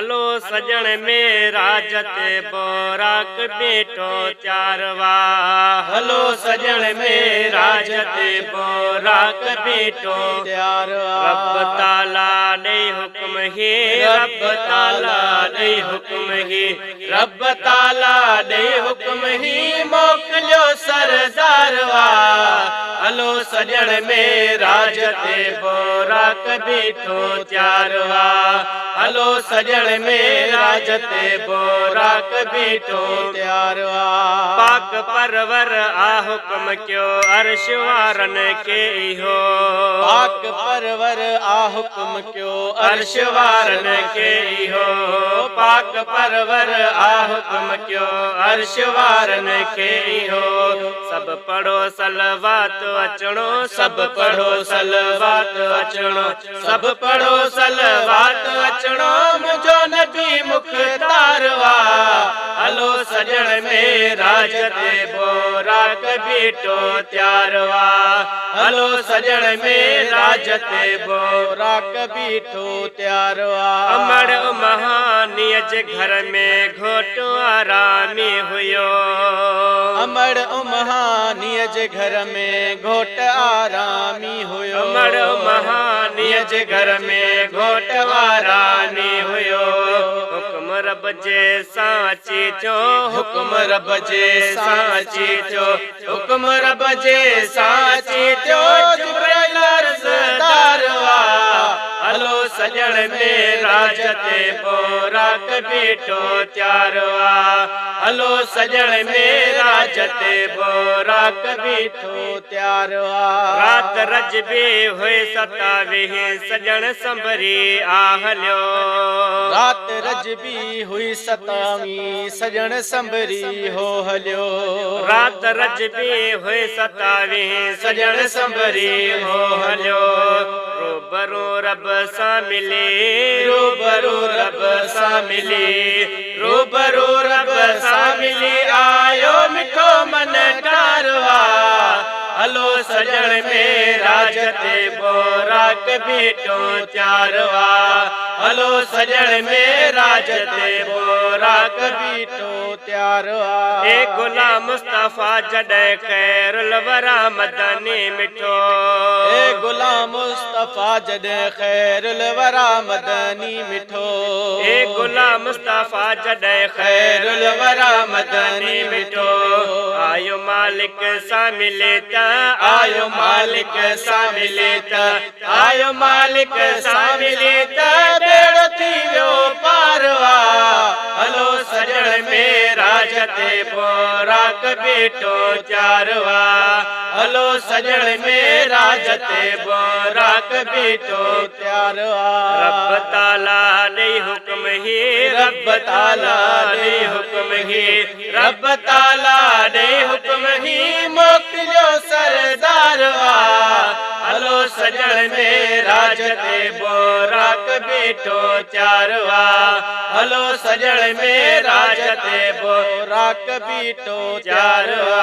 हलो सजन मेरा जते बोराक बेटो चारवा। हलो सजन मेरा जते बोराक बेटो चारवा। रब ताला ने हुक्म ही, रब ताला ने हुक्म ही, रब ताला ने हुक्म ही मोकलियो सरदारवा। हलो सजन मेरा जते बोराक बेटो चारवा। हलो सजन मेरा जते बोराक बेटो चारवा। पाक परवर आ हुक्म क्यों अर्श वारन के हो। पाक परवर आ हुक्म क्यों अर्श वारन के हो। पाक परवर आ हुक्म क्यों अर्श वारन के हो। सब पढ़ो सलवात अचणो, सब पढ़ो सलवात अचणो, सब पढ़ो सलवात अचणो मुझो नबी मुख्तारवा। हलो सजन मेरा जते बोराक बेटो त्यारवा। हलो सजन मेरा जते बोराक बेटो त्यारवा। अमर महानिय जे घर में घोटो आरामी हुयो। अमर महानिय जे घर में घोट आरामी हुयो। अमर महानिय जे घर में घोट आरामी हुयो। हुक्म रब जे साची चो, हुक्म रब जे साची चो, हुक्म रब जे साची चो जिब्राइल अर्ज़दारवा। हलो सजन मेरा जते बोराक बेटो चारवा। हलो सजन मेरा जते बोराक बेटो चारवा। रात रजबी हुए सतावीह सजन संभरी आहलियो। रात रजबी हुई सतावीं सजन संभरी हो हलियो। रात रजबी हुई सतावीह सजन संभरी हो हलियो। रूबरू रब सा मिली, रूबरू रब सा मिली, रूबरू रब सा मिली आयो मिठो मन कारवा। हलो सजन मेरा जते बोराक बेटो चारवा। हलो सजन मेरा जते बोराक बेटो चारवा। ए गुलाम मुस्तफा जॾहिं खैरुल वरा मदनी मिठो। ए गुलाम मुस्तफा जॾहिं खैरुल वरा मदनी मिठो। ए गुलाम मुस्तफा जॾहिं खैरुल वरा मदनी मिठो। आयो मालिक सा मिले ता, आयो मालिक सा मिले ता, आयो मालिक सा मिले ता बेड़ो थी वियो पारवा। हलो सजन मेरा जते बोराक बेटो चारवा। हलो सजन मेरा जते बोराक बेटो चारवा। रब ताला ने हुक्म ही, रब ताला ने हुक्म ही, रब ताला ने हुक्म ही मोकलियो सरदारवा। हलो सजन मेरा जते बोराक बेटो चारवा। हलो सजन मेरा जते बोराक बेटो चारवा।